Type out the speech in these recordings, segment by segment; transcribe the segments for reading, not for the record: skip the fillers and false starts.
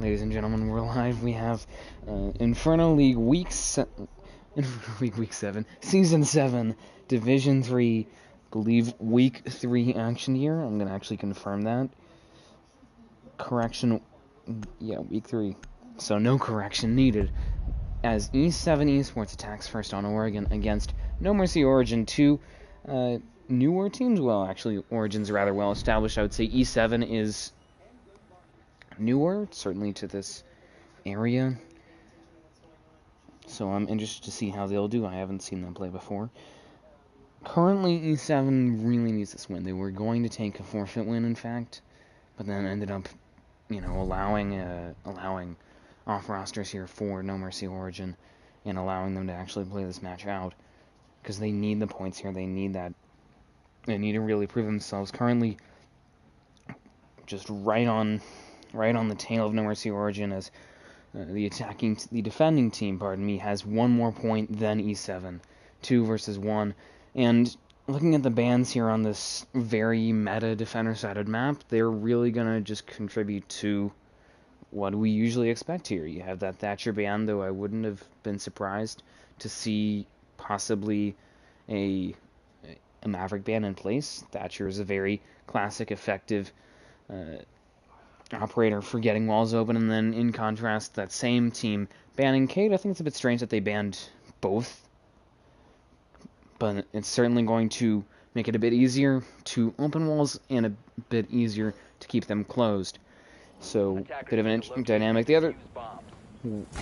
Ladies and gentlemen, we're live. We have Inferno League Week 7, Season 7, Division 3, believe Week 3 action here. I'm going to actually confirm that. Correction, yeah, Week 3. So no correction needed. As E7 Esports attacks first on Oregon against NoMercy Origin, two newer teams. Well, actually, Origin's rather well established. I would say E7 is newer, certainly to this area. So I'm interested to see how they'll do. I haven't seen them play before. Currently, E7 really needs this win. They were going to take a forfeit win, in fact, but then ended up, allowing off rosters here for NoMercy Origin and allowing them to actually play this match out because they need the points here. They need that. They need to really prove themselves. Currently, just right on the tail of NoMercy Origin as the defending team, has one more point than E7, 2 versus 1. And looking at the bans here on this very meta defender-sided map, they're really gonna just contribute to what we usually expect here. You have that Thatcher ban, though I wouldn't have been surprised to see possibly a Maverick ban in place. Thatcher is a very classic, effective operator for getting walls open, and then in contrast, that same team banning Kate. I think it's a bit strange that they banned both, but it's certainly going to make it a bit easier to open walls and a bit easier to keep them closed. So, bit of an interesting dynamic. The other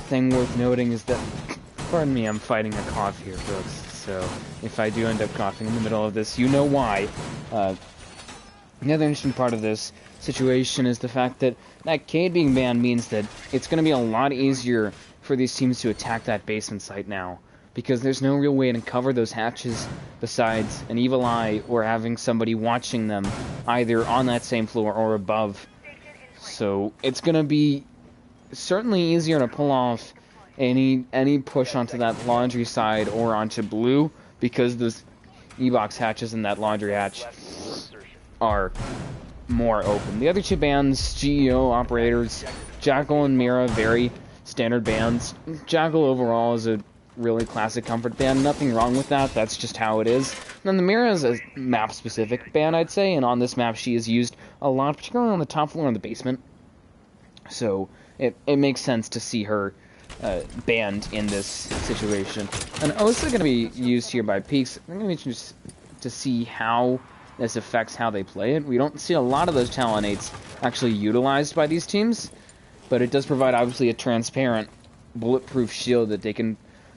thing worth noting is that, pardon me, I'm fighting a cough here, folks, so if I do end up coughing in the middle of this, you know why. The other interesting part of this situation is the fact that Cade being banned means that it's going to be a lot easier for these teams to attack that basement site now, because there's no real way to cover those hatches besides an evil eye or having somebody watching them either on that same floor or above. So it's going to be certainly easier to pull off any push onto that laundry side or onto blue, because those E-box hatches in that laundry hatch are more open. The other two bans, GEO operators, Jackal and Mira, very standard bans. Jackal overall is a really classic comfort ban. Nothing wrong with that. That's just how it is. And then the Mira is a map-specific ban, I'd say, and on this map she is used a lot, particularly on the top floor in the basement. So it makes sense to see her banned in this situation. And also going to be used here by Peaks. I'm going to be interested to see how this affects how they play it. We don't see a lot of those Talonates actually utilized by these teams, but it does provide obviously a transparent, bulletproof shield that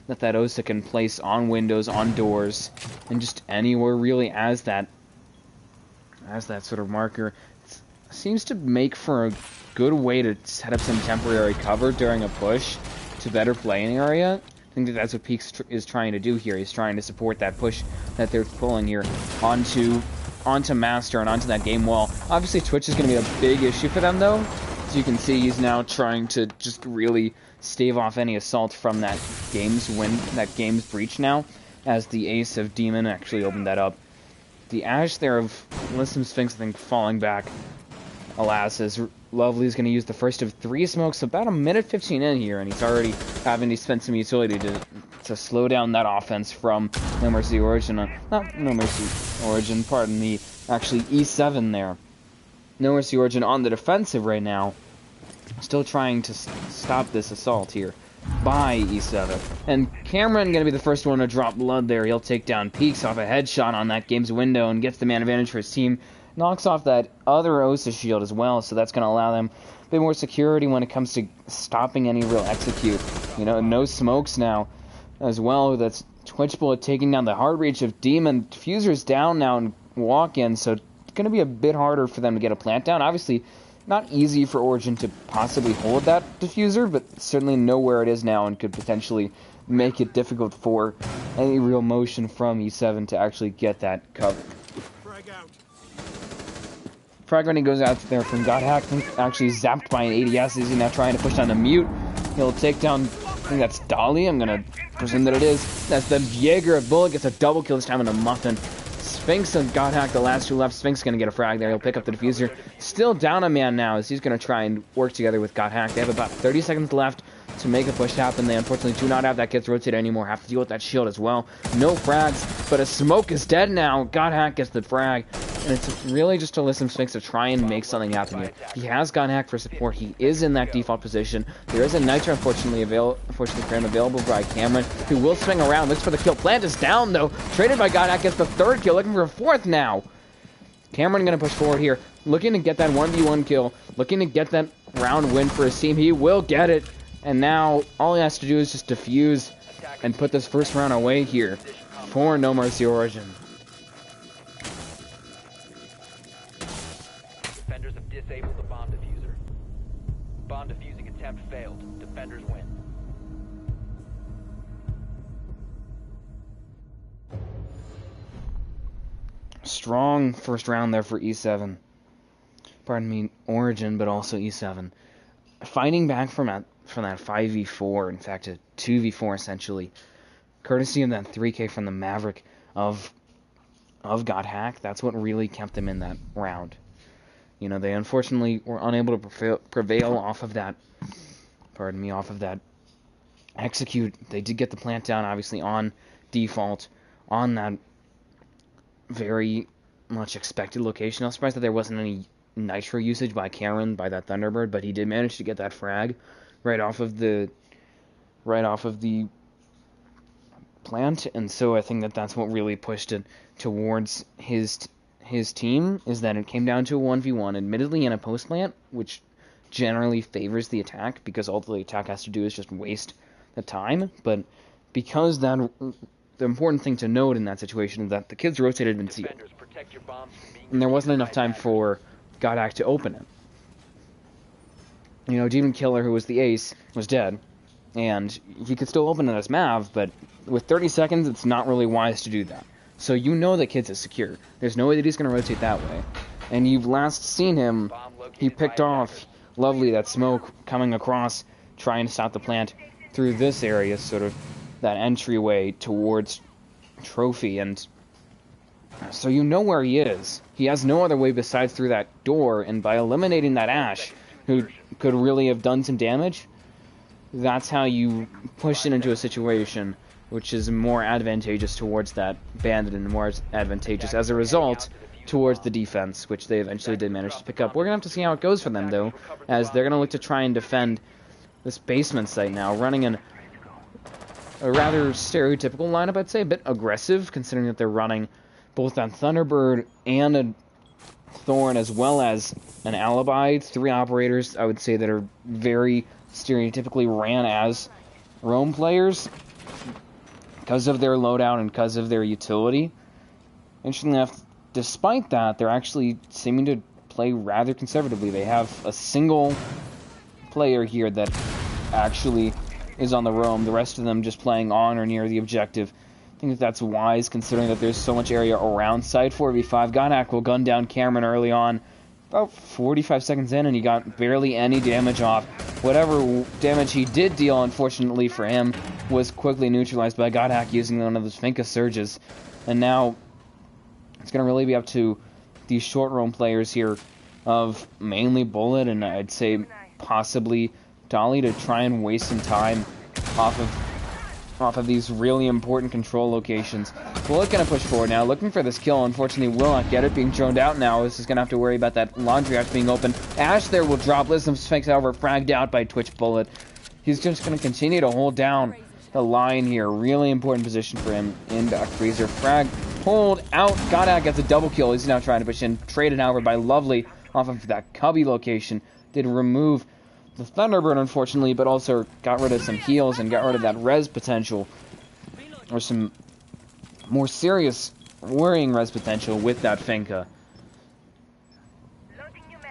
that OSA can place on windows, on doors, and just anywhere really as that sort of marker. It seems to make for a good way to set up some temporary cover during a push to better play an area. I think that's what Peaks is trying to do here. He's trying to support that push that they're pulling here onto Master and onto that game wall. Obviously, Twitch is going to be a big issue for them, though. As you can see, he's now trying to just really stave off any assault from that game's breach now, as the ace of Demon actually opened that up. The Ash there of Lissom Sphinx, I think, falling back. Alas, as Lovely is going to use the first of 3 smokes, about a minute 15 in here, and he's already having to spend some utility to slow down that offense from NoMercy Origin. Not NoMercy Origin, pardon me, actually E7 there. NoMercy Origin on the defensive right now, still trying to stop this assault here by E7. And Cameron going to be the first one to drop blood there. He'll take down Peaks off a headshot on that game's window and gets the man advantage for his team. Knocks off that other OSA shield as well, so that's going to allow them a bit more security when it comes to stopping any real execute. No smokes now as well. That's Twitch Bullet taking down the hard reach of Demon. Diffuser's down now and walk in, so it's going to be a bit harder for them to get a plant down. Obviously, not easy for Origin to possibly hold that diffuser, but certainly know where it is now and could potentially make it difficult for any real motion from E7 to actually get that cover. Frag running goes out there from Godhack, actually zapped by an ADS. He's now trying to push down the mute. He'll take down, I think that's Dolly. I'm going to presume that it is. That's the Jaeger of Bullet, gets a double kill this time on a Muffin. Sphinx and Godhack, the last two left. Sphinx going to get a frag there. He'll pick up the diffuser. Still down a man now as he's going to try and work together with Godhack. They have about 30 seconds left to make a push happen. They unfortunately do not have that gets rotated anymore. Have to deal with that shield as well. No frags, but a smoke is dead now. Godhack gets the frag. And it's really just to listen Sphinx to try and make something happen here. He has Godhack for support. He is in that default position. There is a Nitro, unfortunately for him, available by Cameron, who will swing around. Looks for the kill. Plant is down, though. Traded by Godhack, gets the third kill. Looking for a fourth now. Cameron going to push forward here. Looking to get that 1v1 kill. Looking to get that round win for his team. He will get it. And now all he has to do is just defuse and put this first round away here for NoMercy Origin. Defenders have disabled the bomb diffuser. Bomb defusing attempt failed. Defenders win. Strong first round there for E7. Pardon me, Origin, but also E7. Fighting back from that 5v4, in fact a 2v4 essentially, courtesy of that 3k from the Maverick of Godhack. That's what really kept them in that round. You know, they unfortunately were unable to prevail off of that, off of that execute. They did get the plant down, obviously, on default, on that very much expected location. I was surprised that there wasn't any Nitro usage by Cameron, by that Thunderbird, but he did manage to get that frag right off of the plant, and so I think that that's what really pushed it towards his team, is that it came down to a 1v1, admittedly in a post plant, which generally favors the attack, because all the attack has to do is just waste the time, but because the important thing to note in that situation is that the kids rotated and sealed, and there wasn't enough time for Godhack to open it. You know, Demon Killer, who was the ace, was dead, and he could still open it as Mav, but with 30 seconds, it's not really wise to do that. So you know that Kids is secure. There's no way that he's going to rotate that way. And you've last seen him, he picked off, lovely, that smoke coming across, trying to stop the plant through this area, sort of that entryway towards Trophy, and so you know where he is. He has no other way besides through that door, and by eliminating that Ashe, who could really have done some damage, that's how you push it into a situation which is more advantageous towards that bandit and more advantageous, as a result, towards the defense, which they eventually did manage to pick up. We're going to have to see how it goes for them, though, as they're going to look to try and defend this basement site now, running a rather stereotypical lineup, I'd say, a bit aggressive, considering that they're running both that Thunderbird and a Thorn, as well as an Alibi. 3 operators, I would say, that are very stereotypically ran as roam players because of their loadout and because of their utility. Interestingly enough, despite that, they're actually seeming to play rather conservatively. They have a single player here that actually is on the roam, the rest of them just playing on or near the objective. I think that that's wise, considering that there's so much area around site. 4v5. Godhack will gun down Cameron early on, about 45 seconds in, and he got barely any damage off. Whatever damage he did deal, unfortunately for him, was quickly neutralized by Godhack using one of those Finka surges. And now it's going to really be up to these short roam players here of mainly Bullet and I'd say possibly Dolly to try and waste some time off of these really important control locations. Bullet going to push forward now, looking for this kill. Unfortunately, will not get it, being droned out now. This is going to have to worry about that laundry hatch being open. Ashe there will drop. Lism Sphinx, however, fragged out by Twitch Bullet. He's just going to continue to hold down the line here. Really important position for him in Back Freezer. Frag, hold out. Godhack gets a double kill. He's now trying to push in. Traded over by Lovely off of that cubby location. Did remove the Thunderbird, unfortunately, but also got rid of some heals and got rid of that res potential, or some more serious worrying res potential with that Finka.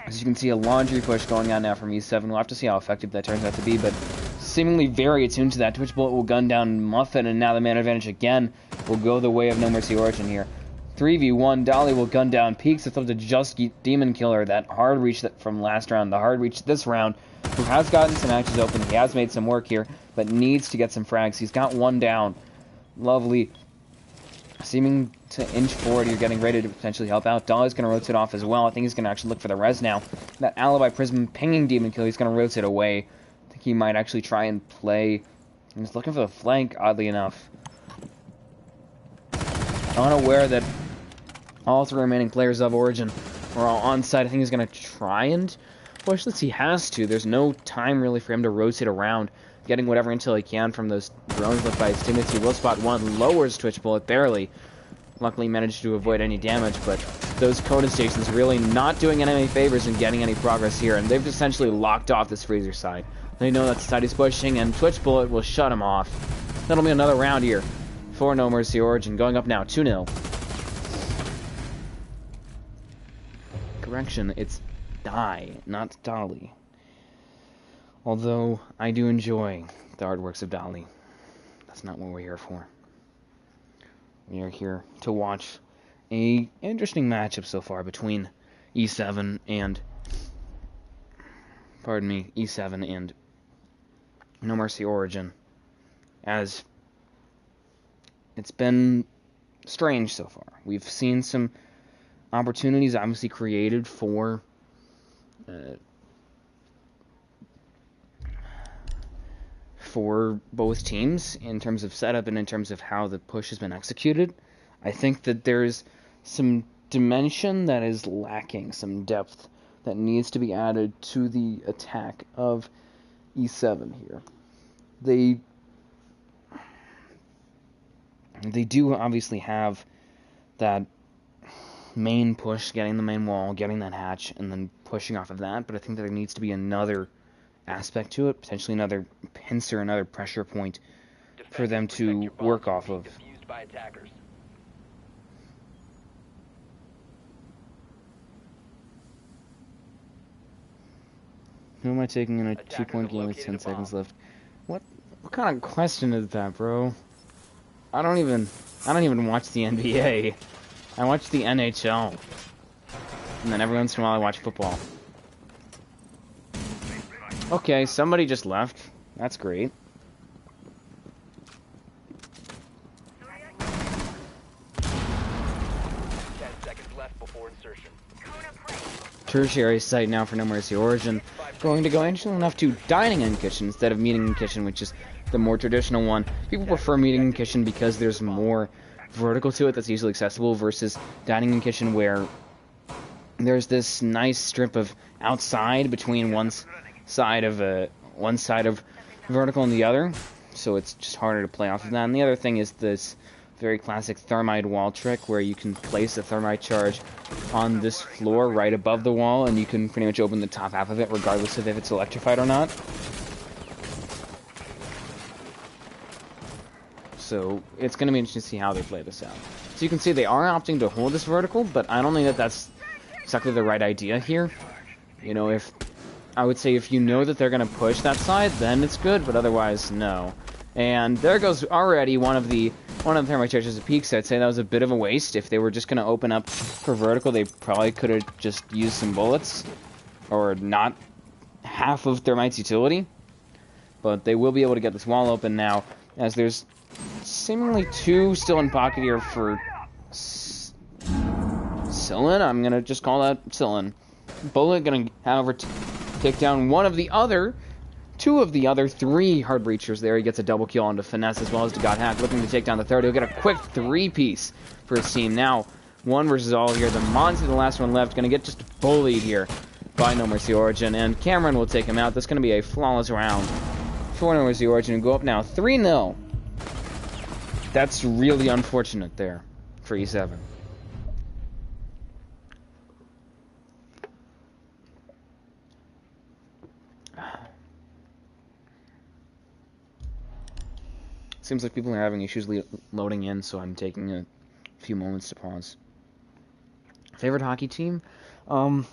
As you can see, a laundry push going on now from E7. We'll have to see how effective that turns out to be, but seemingly very attuned to that. Twitch Bullet will gun down Muffin, and now the man advantage again will go the way of NoMercy Origin here. 3v1, Dolly will gun down Peaks. It's up to just Demon Killer, that hard reach from last round, the hard reach this round, who has gotten some matches open. He has made some work here, but needs to get some frags. He's got one down. Lovely seeming to inch forward. You're getting ready to potentially help out. Dolly's going to rotate off as well. I think he's going to actually look for the res now. That alibi prism pinging demon kill, he's going to rotate away. I think he might actually try and play. He's looking for the flank, oddly enough. Unaware that all three remaining players of Origin are all on site. I think he's going to try and push this. He has to. There's no time really for him to rotate around, getting whatever intel he can from those drones left by his teammates. He will spot one, lowers Twitch Bullet barely. Luckily managed to avoid any damage, but those Coda stations really not doing any favors in getting any progress here, and they've essentially locked off this Freezer side. They know that the side he's pushing, and Twitch Bullet will shut him off. That'll be another round here for NoMercy Origin, going up now, 2-0. Correction, it's Die, not Dolly. Although, I do enjoy the artworks of Dolly. That's not what we're here for. We are here to watch a interesting matchup so far between E7 and... E7 and NoMercy Origin. As it's been strange so far. We've seen some opportunities obviously created for both teams in terms of setup and in terms of how the push has been executed. I think that there's some dimension that is lacking, some depth that needs to be added to the attack of E7 here. They do obviously have that main push, getting the main wall, getting that hatch, and then pushing off of that, but I think that there needs to be another aspect to it, potentially another pincer, another pressure point for them to work off of. Who am I taking in a 2-point game with 10 seconds left? What kind of question is that, bro? I don't even watch the NBA. I watch the NHL. And then every once in a while I watch football. Okay, somebody just left. That's great. Tertiary site now for NoMercy Origin. Going to go interesting enough to dining in kitchen instead of meeting in kitchen, which is the more traditional one. People prefer meeting in kitchen because there's more vertical to it that's easily accessible versus dining in kitchen where there's this nice strip of outside between one side of vertical and the other, so it's just harder to play off of that. And the other thing is this very classic thermite wall trick where you can place a thermite charge on this floor right above the wall, and you can pretty much open the top half of it regardless of if it's electrified or not. So it's going to be interesting to see how they play this out. So you can see they are opting to hold this vertical, but I don't think that that's exactly the right idea here. You know, I would say if you know that they're going to push that side, then it's good, but otherwise, no. And there goes already one of the thermite charges at peaks. I'd say that was a bit of a waste. If they were just going to open up for vertical, they probably could have just used some bullets, or not half of thermite's utility. But they will be able to get this wall open now, as there's seemingly two still in pocket here for Sillin. I'm going to just call that Sillin. Bullet going to, however, take down two of the other three hard breachers there. He gets a double kill onto Finesse as well as to God Hack, looking to take down the third. He'll get a quick three-piece for his team. Now, one versus all here. The Monster, the last one left, going to get just bullied here by NoMercy Origin, and Cameron will take him out. That's going to be a flawless round for NoMercy Origin, and go up now 3-0. That's really unfortunate there for E7. Seems like people are having issues loading in, so I'm taking a few moments to pause. Favorite hockey team? Probably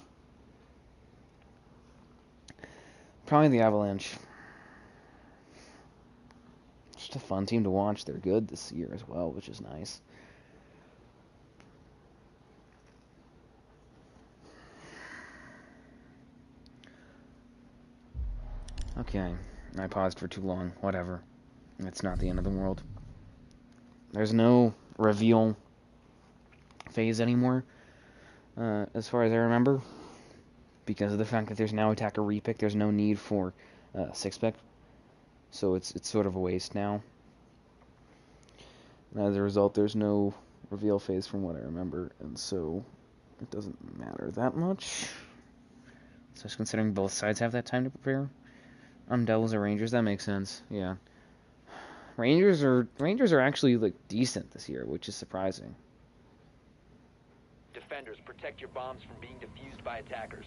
the Avalanche. Just a fun team to watch. They're good this year as well, which is nice. Okay, I paused for too long. Whatever. It's not the end of the world. There's no reveal phase anymore, as far as I remember, because of the fact that there's now attacker repick. There's no need for six-pick, so it's sort of a waste now. And as a result, there's no reveal phase from what I remember, and so it doesn't matter that much. Especially considering both sides have that time to prepare. Devils or Rangers, that makes sense. Yeah, Rangers are actually like decent this year, which is surprising. Defenders, protect your bombs from being defused by attackers.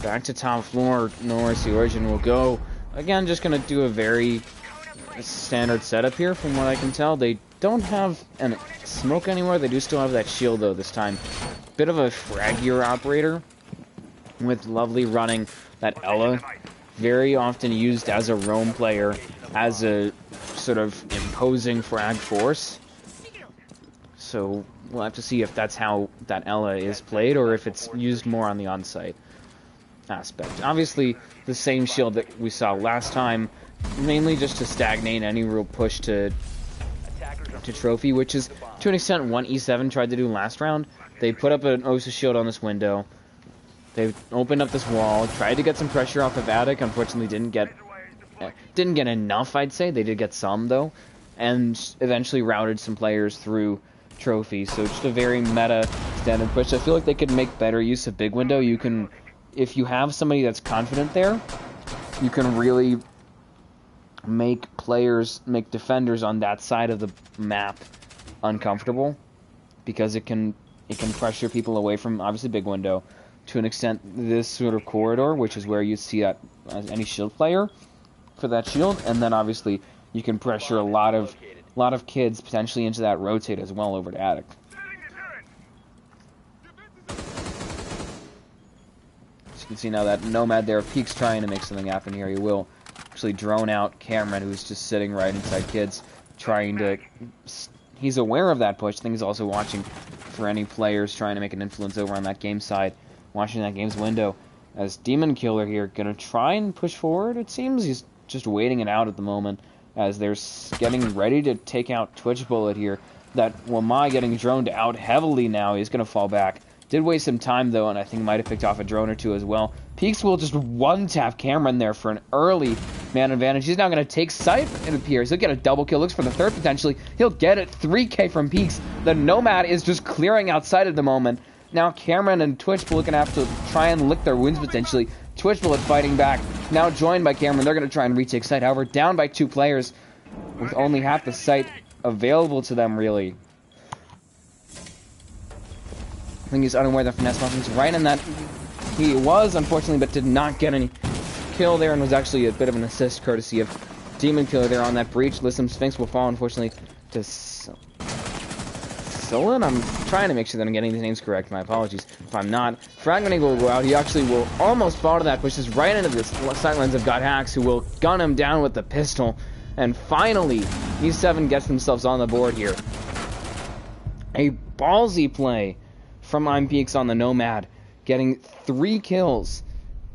Back to top floor, NoMercy Origin will go. Again, just going to do a very standard setup here from what I can tell. They don't have an smoke anymore. They do still have that shield, though, this time. Bit of a fraggier operator with Lovely running that Ella. Very often used as a roam player, as a sort of imposing frag force. So we'll have to see if that's how that Ella is played, or if it's used more on the on-site aspect. Obviously, the same shield that we saw last time, mainly just to stagnate any real push to trophy, which is, to an extent, what E7 tried to do last round. They put up an Osa shield on this window. They opened up this wall, tried to get some pressure off of Attic. Unfortunately, didn't get enough, I'd say. They did get some, though, and eventually routed some players through trophy. So just a very meta standard push. I feel like they could make better use of big window. You can, if you have somebody that's confident there, you can really make defenders on that side of the map uncomfortable, because it can pressure people away from, obviously, big window. To an extent, this sort of corridor, which is where you see that any shield player for that shield, and then obviously you can pressure a lot of kids potentially into that rotate as well over to Attic. As you can see now that Nomad there, Peak's trying to make something happen here. He will actually drone out Cameron, who's just sitting right inside kids, trying to. He's aware of that push. I think he's also watching for any players trying to make an influence over on that game side. Watching that game's window, as Demon Killer here gonna try and push forward. It seems he's just waiting it out at the moment, as they're getting ready to take out Twitch Bullet here. That Wamai getting droned out heavily now. He's gonna fall back. Did waste some time though, and I think might have picked off a drone or two as well. Peaks will just one-tap Cameron there for an early man advantage. He's now gonna take sight, it appears. He'll get a double kill. Looks for the third potentially. He'll get it. 3K from Peaks. The Nomad is just clearing outside at the moment. Now Cameron and Twitch Bullet gonna have to try and lick their wounds potentially. Twitch Bullet fighting back. Now joined by Cameron. They're gonna try and retake site. However, down by 2 players with only half the site available to them, really. I think he's unaware that Finesse Muffins right in that. He was, unfortunately, but did not get any kill there, and was actually a bit of an assist courtesy of Demon Killer there on that breach. Lissum Sphinx will fall, unfortunately, to Solon. I'm trying to make sure that I'm getting these names correct. My apologies if I'm not. Fragment Eagle will go out. He actually will almost fall to that, pushes right into the sightlines of God Hacks, who will gun him down with the pistol. And finally, E7 gets themselves on the board here. A ballsy play from ImPeaks on the Nomad, getting 3 kills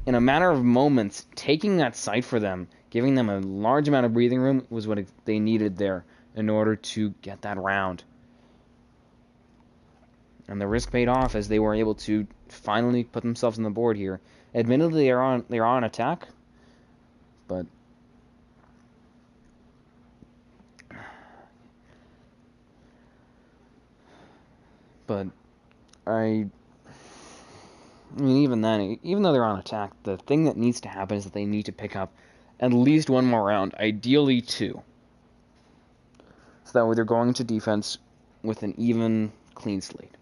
in a matter of moments, taking that site for them, giving them a large amount of breathing room was what they needed there in order to get that round. And the risk paid off, as they were able to finally put themselves on the board here. Admittedly, they're on attack, but I mean, even then, even though they're on attack, the thing that needs to happen is that they need to pick up at least 1 more round, ideally 2. So that way they're going to defense with an even, clean slate.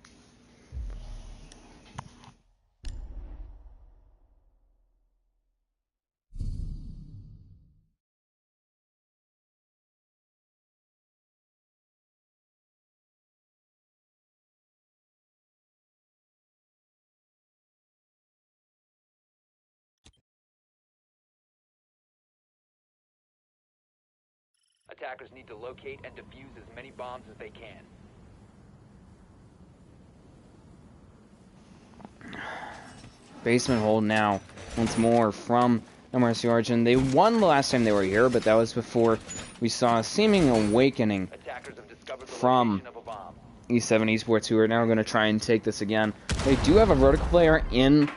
Attackers need to locate and defuse as many bombs as they can. Basement hold now, once more from NoMercy Origin. They won the last time they were here, but that was before we saw a seeming awakening Attackers have discovered the from location of a bomb. E7 Esports, who are now going to try and take this again. They do have a vertical player in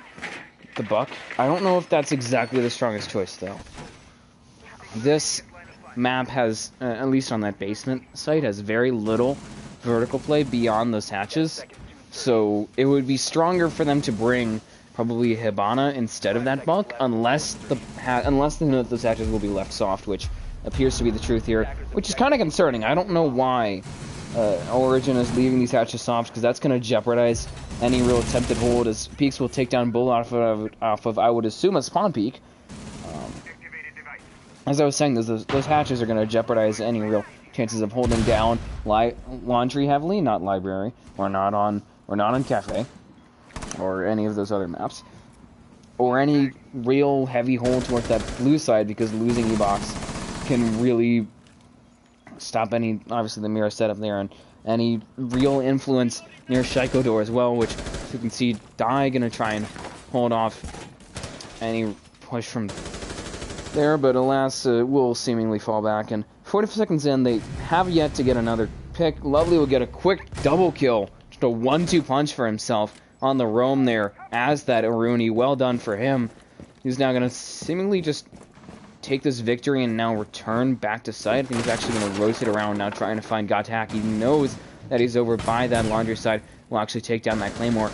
the Buck. I don't know if that's exactly the strongest choice, though. This map has, at least on that basement site, has very little vertical play beyond those hatches. So it would be stronger for them to bring probably Hibana instead of that Buck, unless they know that those hatches will be left soft, which appears to be the truth here, which is kind of concerning. I don't know why Origin is leaving these hatches soft, because that's going to jeopardize any real attempted hold, as Peaks will take down Bull off of I would assume, a spawn peak. As I was saying, those hatches are going to jeopardize any real chances of holding down Laundry heavily, not Library, or not on Cafe, or any of those other maps, or any real heavy hold towards that blue side, because losing E-Box can really stop any, obviously, the mirror setup there, and any real influence near Shaiko door as well, which, as you can see, Dai going to try and hold off any push from there, but alas, will seemingly fall back, and 45 seconds in, they have yet to get another pick. Lovely will get a quick double kill, just a 1-2 punch for himself on the roam there, as that Aruni. Well done for him. He's now going to seemingly just take this victory and now return back to site. I think he's actually going to rotate around now, trying to find Gotak. He knows that he's over by that Laundry side. Will actually take down that Claymore.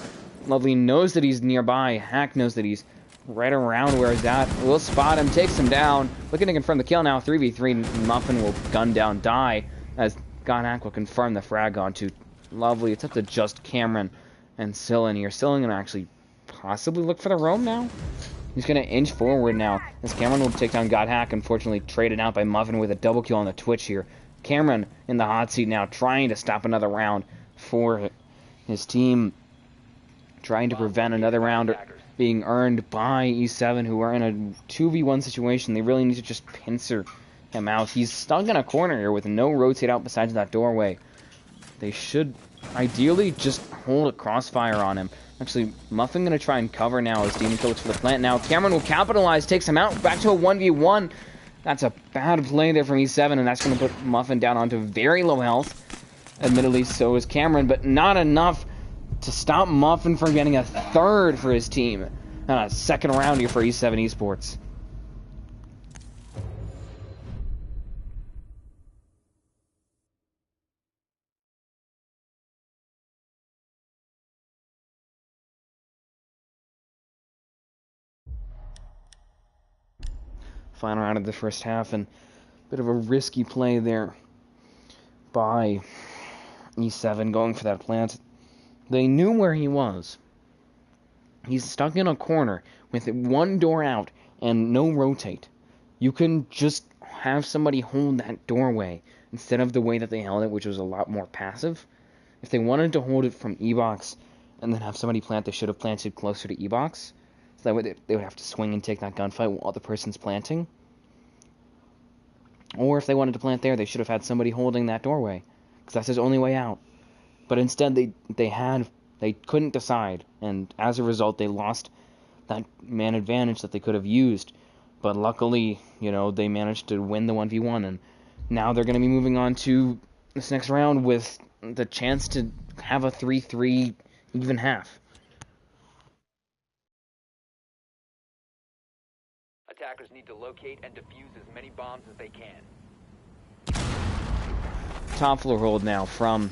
Lovely knows that he's nearby. Hack knows that he's right around where he's at. Will spot him, takes him down. Looking to confirm the kill now. 3v3. Muffin will gun down Die, as Gotak will confirm the frag onto Lovely. It's up to just Cameron and Sillin here. Sillin going to actually possibly look for the roam now. He's going to inch forward now, as Cameron will take down Godhack, unfortunately traded out by Muffin with a double kill on the Twitch here. Cameron in the hot seat now, trying to stop another round for his team, trying to prevent another round being earned by E7, who are in a 2v1 situation. They really need to just pincer him out. He's stuck in a corner here with no rotate out besides that doorway. They should ideally just hold a crossfire on him. Actually, Muffin going to try and cover now as Demon Kill looks for the plant. Now Cameron will capitalize, takes him out, back to a 1v1. That's a bad play there from E7, and that's going to put Muffin down onto very low health. Admittedly, so is Cameron, but not enough to stop Muffin from getting a third for his team. And a second round here for E7 Esports. Final round of the first half, and a bit of a risky play there by E7 going for that plant. They knew where he was. He's stuck in a corner with one door out and no rotate. You can just have somebody hold that doorway instead of the way that they held it, which was a lot more passive. If they wanted to hold it from E-Box and then have somebody plant, they should have planted closer to E-Box. So that way they would have to swing and take that gunfight while the person's planting. Or if they wanted to plant there, they should have had somebody holding that doorway, because that's his only way out. But instead, they couldn't decide, and as a result, they lost that man advantage that they could have used. But luckily, they managed to win the 1v1, and now they're going to be moving on to this next round with the chance to have a 3-3 even half. Attackers need to locate and defuse as many bombs as they can. Top floor hold now from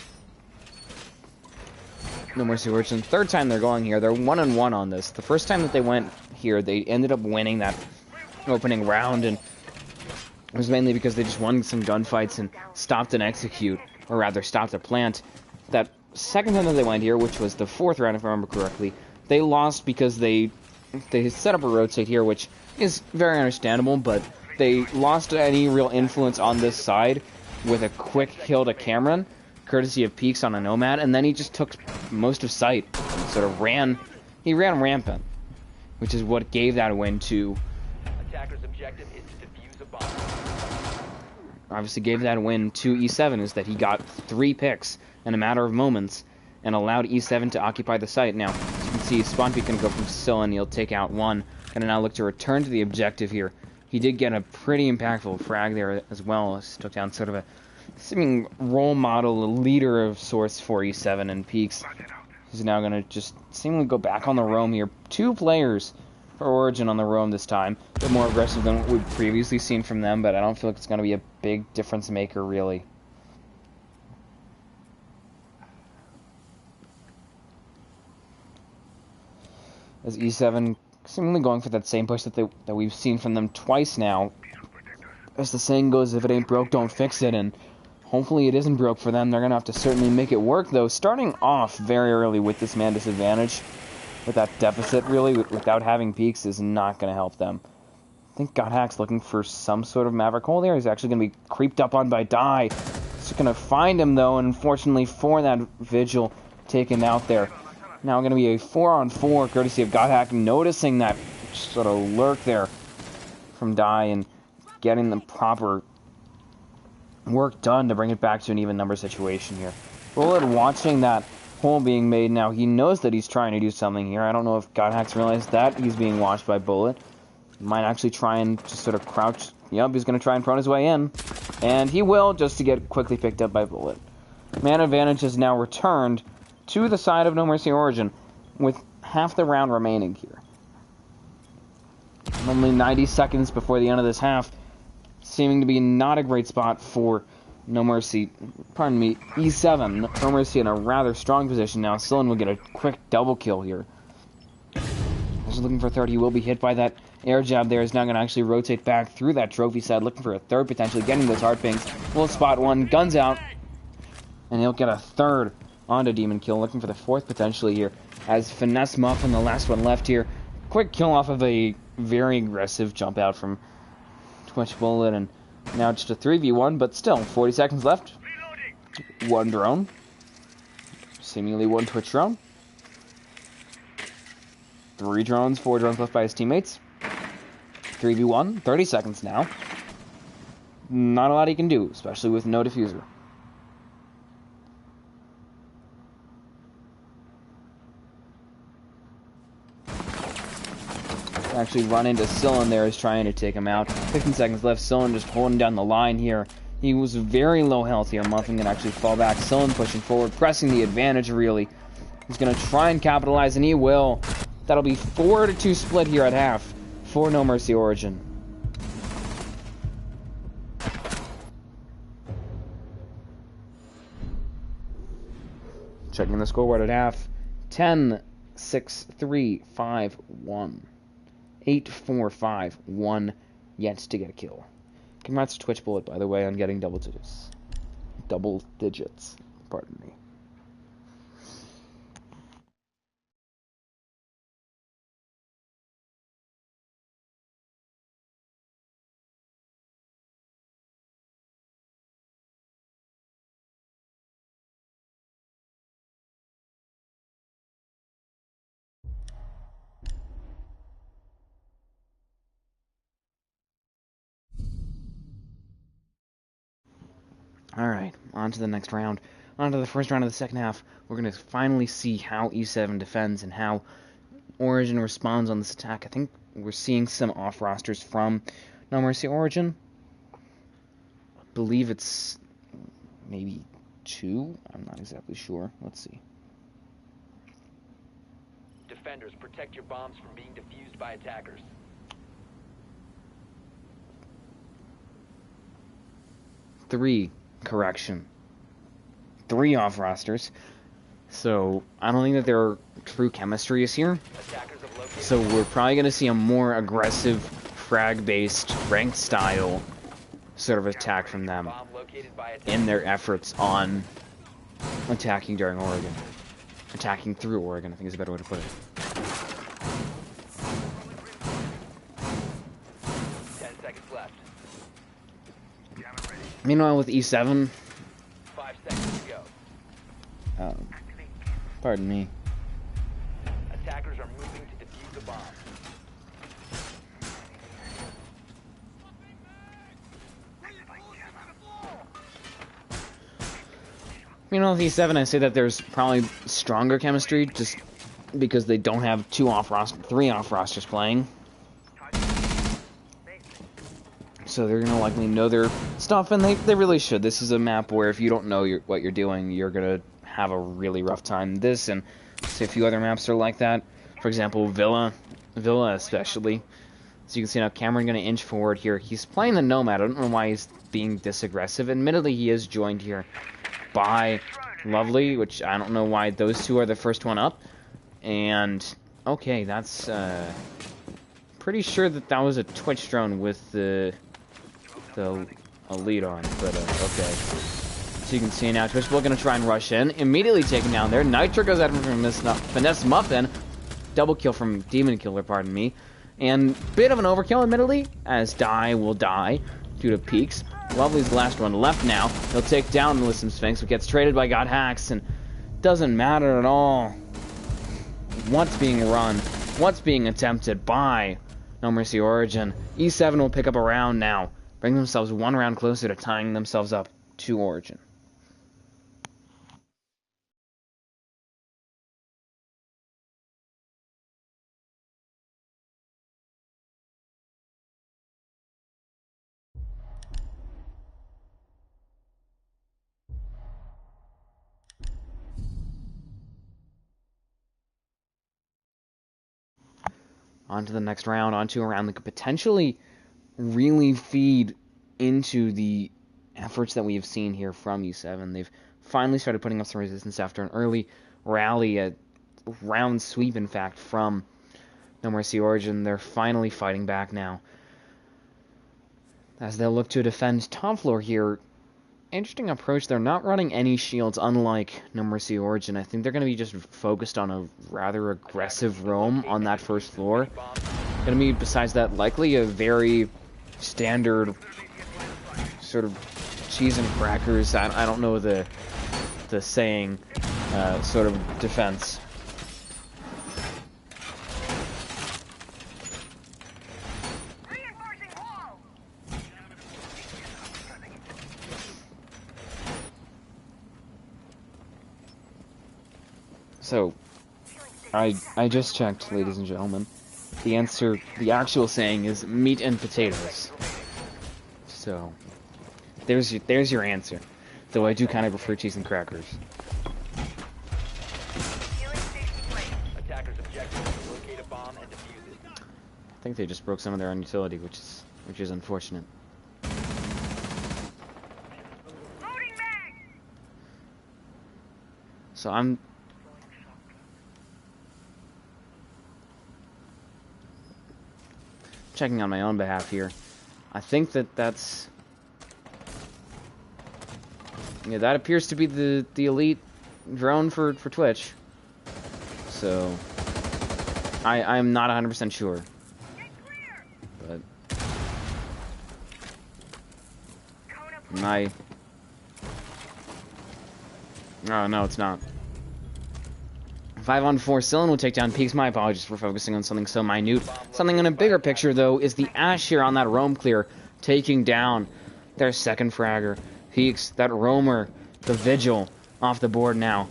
NoMercy Origin. Third time they're going here. They're 1-1 on this. The first time that they went here, they ended up winning that opening round, and it was mainly because they just won some gunfights and stopped an execute, or rather stopped a plant. That second time that they went here, which was the fourth round if I remember correctly, they lost because they set up a rotate here, which is very understandable, but they lost any real influence on this side with a quick kill to Cameron, courtesy of Peaks on a Nomad, and then he just took most of sight and sort of ran rampant, which is what gave that win to... Attacker's objective is to defuse a bomb. Obviously gave that win to E7, is that he got 3 picks in a matter of moments and allowed E7 to occupy the site. Now, as you can see, Spawn Peak can go from Sill, and he'll take out one Gonna now look to return to the objective here. He did get a pretty impactful frag there as well. Took down sort of a seeming role model, a leader of sorts for E7 and Peaks. He's now gonna just seemingly go back on the roam here. 2 players for Origin on the roam this time. A bit more aggressive than what we've previously seen from them, but I don't feel like it's gonna be a big difference maker, really. As E7 seemingly going for that same push that we've seen from them twice now. As the saying goes, if it ain't broke, don't fix it, and hopefully it isn't broke for them. They're going to have to certainly make it work, though. Starting off very early with this man disadvantage, with that deficit, really, without having Peaks, is not going to help them. I think Godhack's looking for some sort of Maverick hole there. He's actually going to be creeped up on by Die. He's going to find him, though, and unfortunately for that Vigil taken out there. Now going to be a 4-on-4, courtesy of Godhack, noticing that sort of lurk there from Die and getting the proper work done to bring it back to an even number situation here. Bullet watching that hole being made now. He knows that he's trying to do something here. I don't know if Godhack's realized that he's being watched by Bullet. He might actually try and just sort of crouch. Yep, he's going to try and prone his way in. And he will, just to get quickly picked up by Bullet. Man advantage has now returned to the side of NoMercy Origin, with half the round remaining here. Only 90 seconds before the end of this half, seeming to be not a great spot for NoMercy. Pardon me, E7. NoMercy in a rather strong position now. Sillin will get a quick double kill here. He's looking for a third. He will be hit by that air jab there. Is now going to actually rotate back through that trophy side, looking for a third, potentially getting those hard pings. Will spot one, guns out, and he'll get a third onto Demon Kill, looking for the fourth potentially here, as Finesse Muffin, the last one left here. Quick kill off of a very aggressive jump out from Twitch Bullet, and now just a 3v1, but still, 40 seconds left. One drone. Seemingly one Twitch drone. 3 drones, 4 drones left by his teammates. 3v1, 30 seconds now. Not a lot he can do, especially with no diffuser. Actually run into Sillin there, is trying to take him out. 15 seconds left. Sillin just holding down the line here. He was very low health here. Muffin can actually fall back. Sillin pushing forward, pressing the advantage, really. He's going to try and capitalize, and he will. That'll be 4-2 split here at half for NoMercy Origin. Checking the scoreboard at half. 10, 6, 3, 5, 1. 8, 4, 5, 1, yet to get a kill. Congrats to Twitch Bullet, by the way, on getting double digits. Double digits, pardon me. Alright, on to the next round. On to the first round of the second half. We're going to finally see how E7 defends and how Origin responds on this attack. I think we're seeing some off-rosters from NoMercy Origin. I believe it's maybe 2? I'm not exactly sure. Let's see. Defenders, protect your bombs from being defused by attackers. 3. Correction. 3 off rosters. So I don't think that their true chemistry is here. So we're probably going to see a more aggressive, frag-based, ranked style sort of attack from them in their efforts on attacking during Oregon. Attacking through Oregon, I think is a better way to put it. 10 seconds left. Meanwhile, with E7... 5 seconds to go. Pardon me. Attackers are moving to defuse the bomb. With E7, I say that there's probably stronger chemistry, just because they don't have 3 off rosters playing. So they're gonna likely know their stuff, and they really should. This is a map where if you don't know what you're doing, you're gonna have a really rough time. This and say a few other maps are like that. For example, Villa especially. So you can see now Cameron gonna inch forward here. He's playing the Nomad. I don't know why he's being this aggressive. Admittedly, he is joined here by Lovely, which I don't know why those two are the first one up. And okay, that's pretty sure that was a Twitch drone with the lead on, but okay. So you can see now Twitch gonna try and rush in, immediately taken down there. Nitro goes out from Finesse Muffin, double kill from Demon Killer, pardon me, and bit of an overkill, admittedly, as Die will die due to peaks. Lovely's the last one left now. He'll take down Listen Sphinx, but gets traded by God Hacks, and doesn't matter at all what's being run, what's being attempted by NoMercy Origin. E7 will pick up a round now, bring themselves one round closer to tying themselves up to Origin. On to the next round, onto a round that could potentially really feed into the efforts that we have seen here from E7. They've finally started putting up some resistance after an early rally, a round sweep, in fact, from NoMercy Origin. They're finally fighting back now, as they'll look to defend top floor here. Interesting approach. They're not running any shields, unlike NoMercy Origin. I think they're going to be just focused on a rather aggressive roam on that first floor. Going to be, besides that, likely a very standard sort of cheese and crackers, I don't know the saying, sort of defense. So, I just checked, ladies and gentlemen. The answer, the actual saying is meat and potatoes. So, there's your answer. Though I do kind of prefer cheese and crackers. I think they just broke some of their own utility, which is unfortunate. So I'm checking on my own behalf here. I think that's that appears to be the elite drone for Twitch. So I'm not 100% sure, but no, it's not. 5-on-4, Sillin will take down Peaks. My apologies for focusing on something so minute. Something in a bigger picture, though, is the Ash here on that roam clear, taking down their second fragger. Peaks, that roamer, the Vigil, off the board now.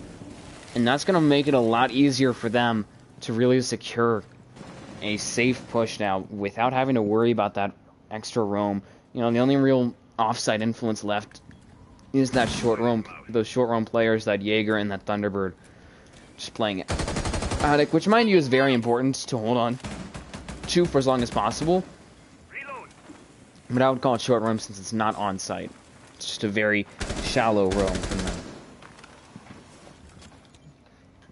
And that's going to make it a lot easier for them to really secure a safe push now without having to worry about that extra roam. The only real offside influence left is that short roam, those short roam players, that Jaeger and that Thunderbird. Just playing Attic, which mind you is very important to hold on to for as long as possible. But I would call it short roam since it's not on site. It's just a very shallow roam from them.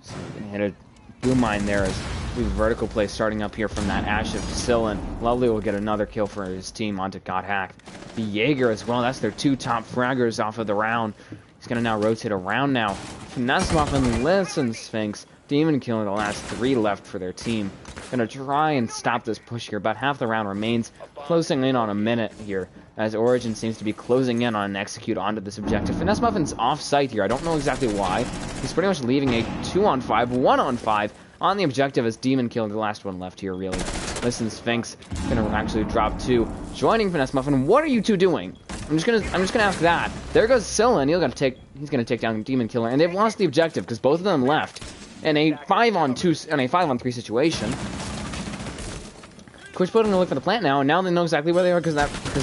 So we're gonna hit a boom mine there as we have a vertical play starting up here from that Ash of Sillin. Lovely will get another kill for his team onto God Hack. The Jaeger as well, that's their two top fraggers off of the round. He's going to now rotate around now. Finesse Muffin, Listen Sphinx, Demon Killer, the last three left for their team. Going to try and stop this push here. About half the round remains, closing in on a minute here, as Origin seems to be closing in on an execute onto this objective. Finesse Muffin's off-site here. I don't know exactly why. He's pretty much leaving a 2-on-5, 1-on-5 on the objective as Demon Killer, the last one left here, really. Listen Sphinx going to actually drop two. Joining Finesse Muffin. What are you two doing? I'm just gonna ask that. There goes Sillin. He's gonna take down Demon Killer, and they've lost the objective because both of them left in a 5-on-2 and a 5-on-3 situation. Twitch putting a look for the plant now, and now they know exactly where they are because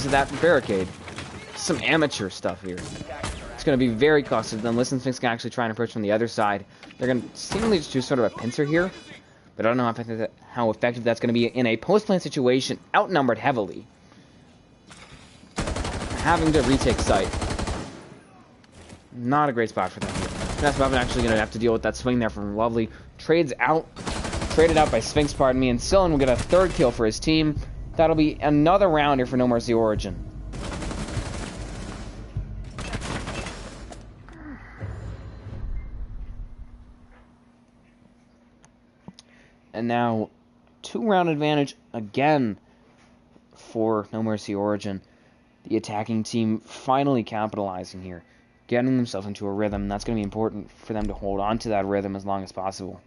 of that barricade. Some amateur stuff here. It's going to be very costly. Then Listen Sphinx can actually try and approach from the other side. They're going to seemingly just do sort of a pincer here, but I don't know how effective that's going to be in a post-plant situation, outnumbered heavily. Having to retake site. Not a great spot for them here. That's Muffin actually going to have to deal with that swing there from Lovely. Traded out by Sphinx, pardon me, and Sillin will get a third kill for his team. That'll be another rounder for NoMercy Origin. And now, 2-round advantage again for NoMercy Origin. The attacking team finally capitalizing here, getting themselves into a rhythm. That's going to be important for them to hold on to that rhythm as long as possible.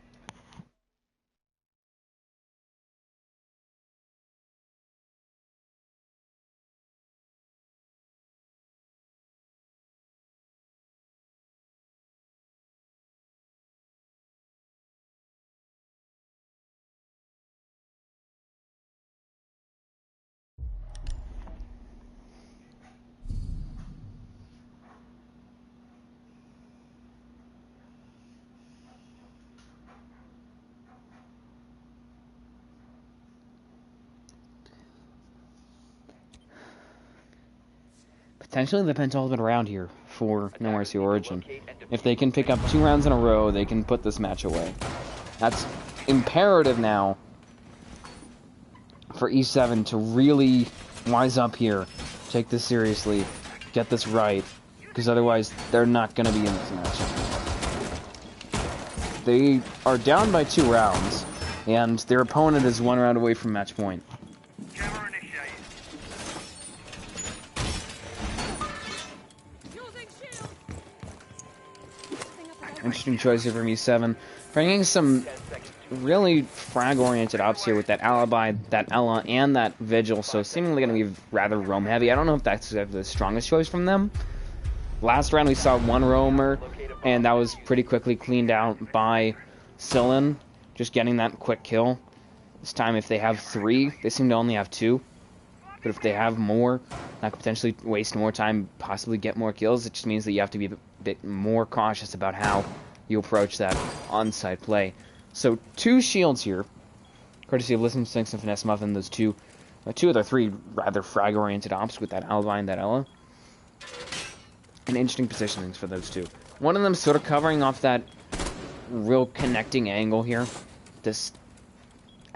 Potentially the penultimate round here for NoMercy Origin. If they can pick up 2 rounds in a row, they can put this match away. That's imperative now for E7 to really wise up here, take this seriously, get this right, because otherwise they're not going to be in this match. They are down by 2 rounds, and their opponent is 1 round away from match point. Interesting choice here from E7. Bringing some really frag-oriented ops here with that Alibi, that Ella, and that Vigil, so seemingly going to be rather roam-heavy. I don't know if that's the strongest choice from them. Last round we saw 1 roamer, and that was pretty quickly cleaned out by Sillin, just getting that quick kill. This time if they have 3, they seem to only have 2. But if they have more, that could potentially waste more time, possibly get more kills. It just means that you have to be a bit more cautious about how you approach that on-site play. So 2 shields here, courtesy of Listen Sphinx and Finesse Muffin. Those 2 of their 3 rather frag-oriented ops with that Alibi and that Ella. And interesting positionings for those 2. One of them sort of covering off that real connecting angle here, this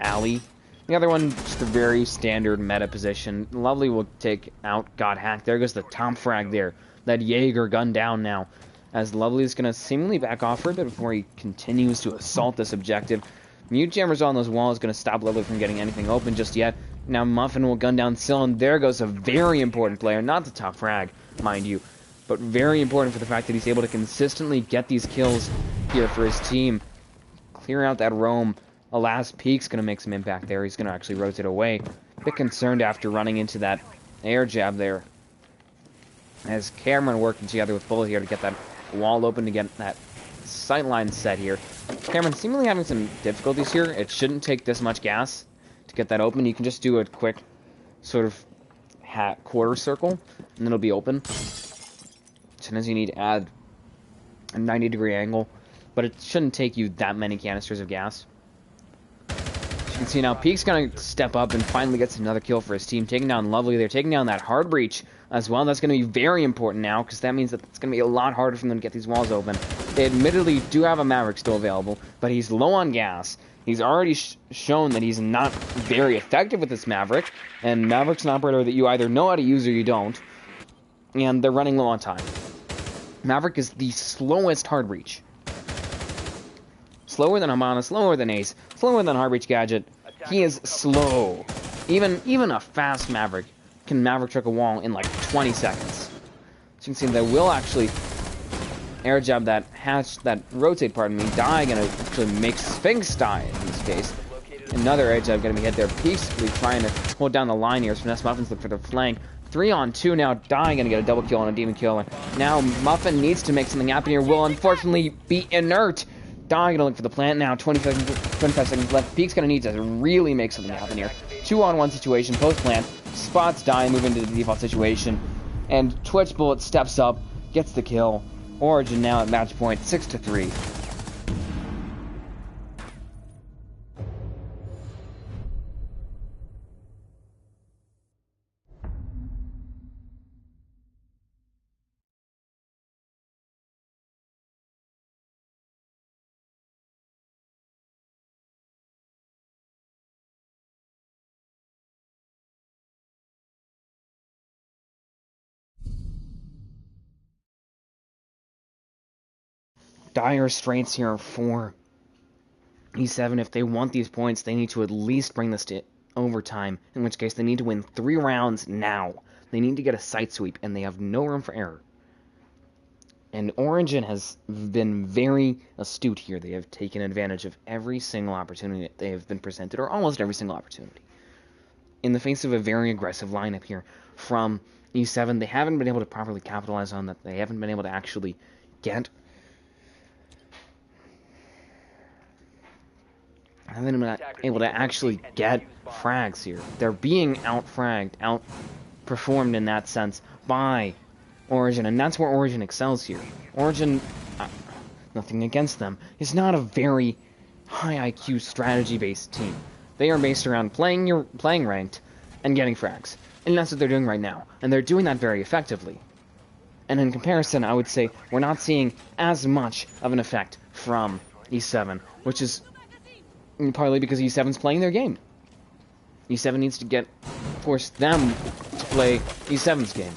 alley. The other one, just a very standard meta position. Lovely will take out God Hack. There goes the top frag there. That Jaeger gun down now. As Lovely is going to seemingly back off for a bit before he continues to assault this objective. Mute Jammers on those walls is going to stop Lovely from getting anything open just yet. Now Muffin will gun down Sill, and there goes a very important player. Not the top frag, mind you, but very important for the fact that he's able to consistently get these kills here for his team. Clear out that roam. Alas, Peak's going to make some impact there. He's going to actually rotate away. A bit concerned after running into that air jab there. As Cameron working together with Bullet here to get that wall open to get that sightline set here. Cameron seemingly having some difficulties here. It shouldn't take this much gas to get that open. You can just do a quick sort of quarter circle, and then it'll be open. Sometimes you need to add a 90-degree angle, but it shouldn't take you that many canisters of gas. You can see now Peak's going to step up and finally gets another kill for his team, taking down Lovely. They're taking down that hard breach as well. That's going to be very important now, because that means that it's going to be a lot harder for them to get these walls open. They admittedly do have a Maverick still available, but he's low on gas. He's already shown that he's not very effective with this Maverick, and Maverick's an operator that you either know how to use or you don't, and they're running low on time. Maverick is the slowest hard breach. Slower than Hamana, slower than Ace, slower than Hard Breach Gadget. He is slow. Even a fast Maverick can Maverick truck a wall in like 20 seconds. So you can see they will actually air jab that rotate, pardon me, die gonna actually make Sphinx die in this case. Another air jab gonna be hit there, peacefully trying to hold down the line here. Finesse Muffins look for the flank. 3-on-2 now, Die gonna get a double kill on a demon kill. And now Muffin needs to make something happen here, will unfortunately be inert. Die gonna look for the plant now, 25 seconds left. Peak's gonna need to really make something happen here. 2-on-1 situation, post plant, spots die, move into the default situation, and Twitch Bullet steps up, gets the kill. Origin now at match point, 6-3. Dire straits here for E7. If they want these points, they need to at least bring this to overtime, in which case they need to win 3 rounds now. They need to get a site sweep, and they have no room for error. And Origin has been very astute here. They have taken advantage of every single opportunity that they have been presented, or almost every single opportunity. In the face of a very aggressive lineup here from E7, they haven't been able to properly capitalize on that. They haven't been able to actually get frags here. They're being outperformed in that sense by Origin, and that's where Origin excels here. Origin, nothing against them, is not a very high IQ strategy-based team. They are based around playing ranked and getting frags, and that's what they're doing right now, and they're doing that very effectively. And in comparison, I would say we're not seeing as much of an effect from E7, which is partly because E7's playing their game. E7 needs to force them to play E7's game,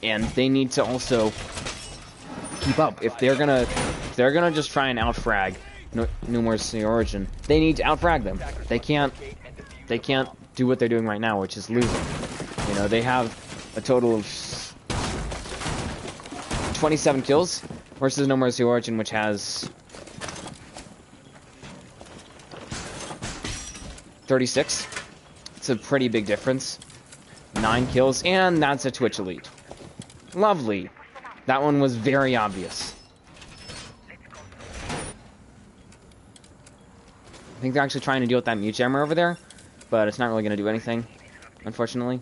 and they need to also keep up. If they're gonna just try and outfrag NoMercy Origin, they need to outfrag them. They can't do what they're doing right now, which is losing. You know, they have a total of 27 kills versus NoMercy Origin, which has 36. It's a pretty big difference. 9 kills, and that's a Twitch Elite. Lovely. That one was very obvious. I think they're actually trying to deal with that mute jammer over there, but it's not really going to do anything, unfortunately.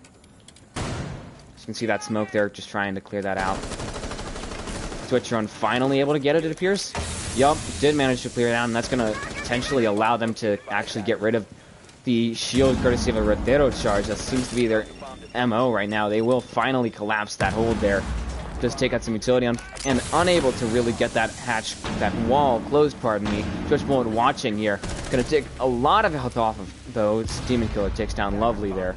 You can see that smoke there, just trying to clear that out. Twitch drone finally able to get it, it appears. Yup, did manage to clear it out, and that's going to potentially allow them to actually get rid of the shield courtesy of a Rotero charge. That seems to be their MO right now. They will finally collapse that hold there. Just take out some utility and unable to really get that that wall closed, pardon me. Twitch Bullet watching here. Gonna take a lot of health off of those. Demon Killer takes down Lovely there.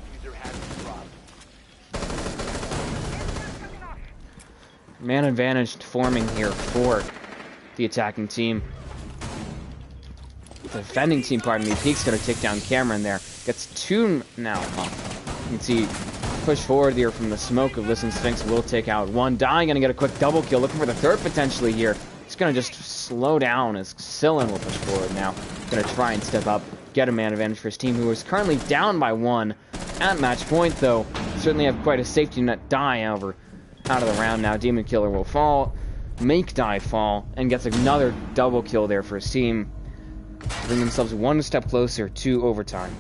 Man advantage forming here for the attacking team. The defending team, pardon me. Peek's gonna take down Cameron there. Gets 2 now. You can see push forward here from the smoke of Listen Sphinx will take out 1. Dying, gonna get a quick double kill. Looking for the 3rd potentially here. He's gonna just slow down as Sillin will push forward now. Gonna try and step up, get a man advantage for his team, who is currently down by 1 at match point, though. Certainly have quite a safety net. Die out of the round now. Demon Killer will fall, make Die fall, and gets another double kill there for his team. Bring themselves 1 step closer to overtime.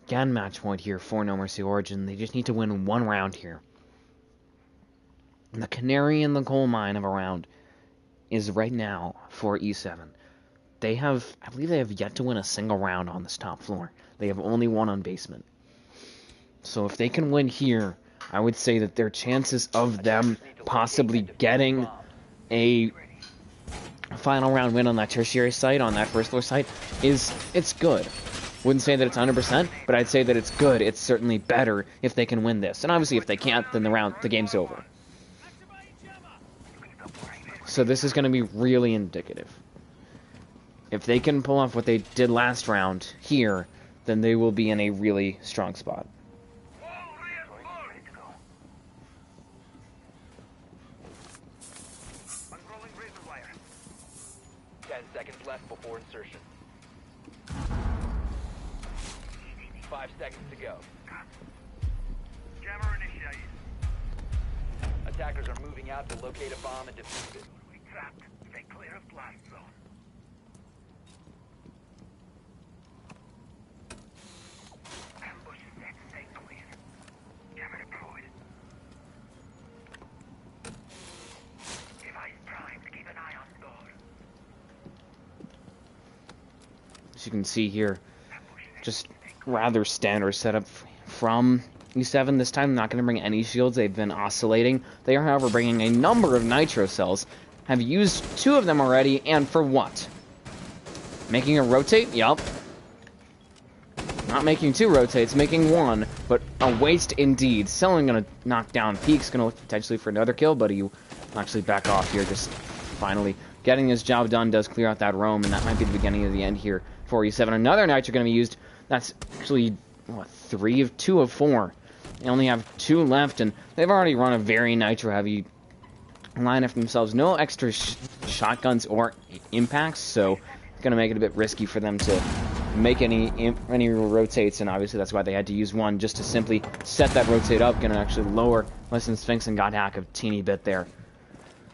Again, match point here for NoMercy Origin. They just need to win 1 round here. And the canary in the coal mine of a round is right now for E7. I believe they have yet to win a single round on this top floor. They have only won on basement. So if they can win here, I would say that their chances of them possibly getting a final round win on that tertiary site, on that first floor site, it's good. Wouldn't say that it's 100%, but I'd say that it's good. It's certainly better if they can win this. And obviously if they can't, then the game's over. So this is going to be really indicative. if they can pull off what they did last round here, then they will be in a really strong spot. Unrolling razor wire. 10 seconds left before insertion. 5 seconds to go. Jammer initiated. Attackers are moving out to locate a bomb and defuse it. We trapped. Stay clear of blast zone. Ambush set. Stay clear. Jammer deployed. Device primed. Keep an eye on door. As you can see here, just rather standard setup from E7 this time. Not going to bring any shields. They've been oscillating. They are, however, bringing a number of nitro cells. Have used 2 of them already, and for what? Making a rotate? Yup. Not making 2 rotates, making 1, but a waste indeed. Selling going to knock down Peak's going to look potentially for another kill, but he actually back off here, just finally getting his job done. Does clear out that roam, and that might be the beginning of the end here for E7. Another nitro going to be used. That's actually, what, 2 of 4. They only have 2 left, and they've already run a very nitro-heavy lineup for themselves. No extra shotguns or impacts, so it's going to make it a bit risky for them to make any rotates, and obviously that's why they had to use 1 just to simply set that rotate up. Going to actually lower Listen Sphinx and got hack a teeny bit there.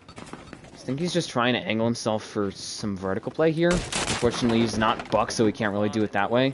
I think he's just trying to angle himself for some vertical play here. Unfortunately, he's not Buck, so he can't really do it that way.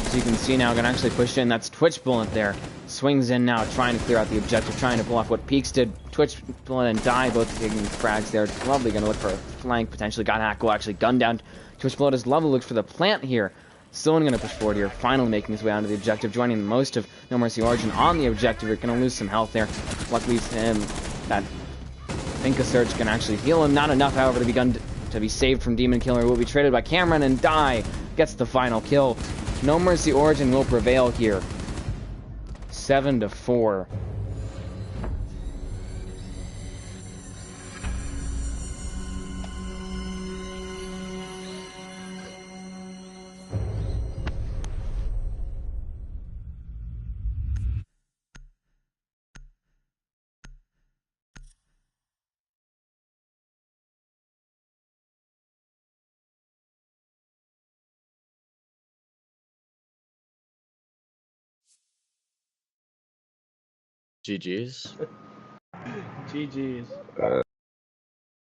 As you can see now, gonna actually push in. That's Twitch Bullet there. Swings in now, trying to clear out the objective, trying to pull off what Peaks did. Twitch Bullet and Die both taking frags there. Lovely gonna look for a flank, potentially got hack. Will actually gun down. Twitch Bullet is Lovely looks for the plant here. Still gonna push forward here, finally making his way onto the objective, joining most of NoMercy Origin on the objective. You're gonna lose some health there. Luckily for him, that Inca Surge can actually heal him. Not enough, however, to be saved from Demon Killer. Will be traded by Cameron, and Die gets the final kill. NoMercy Origin will prevail here. 7-4. GG's. GG's.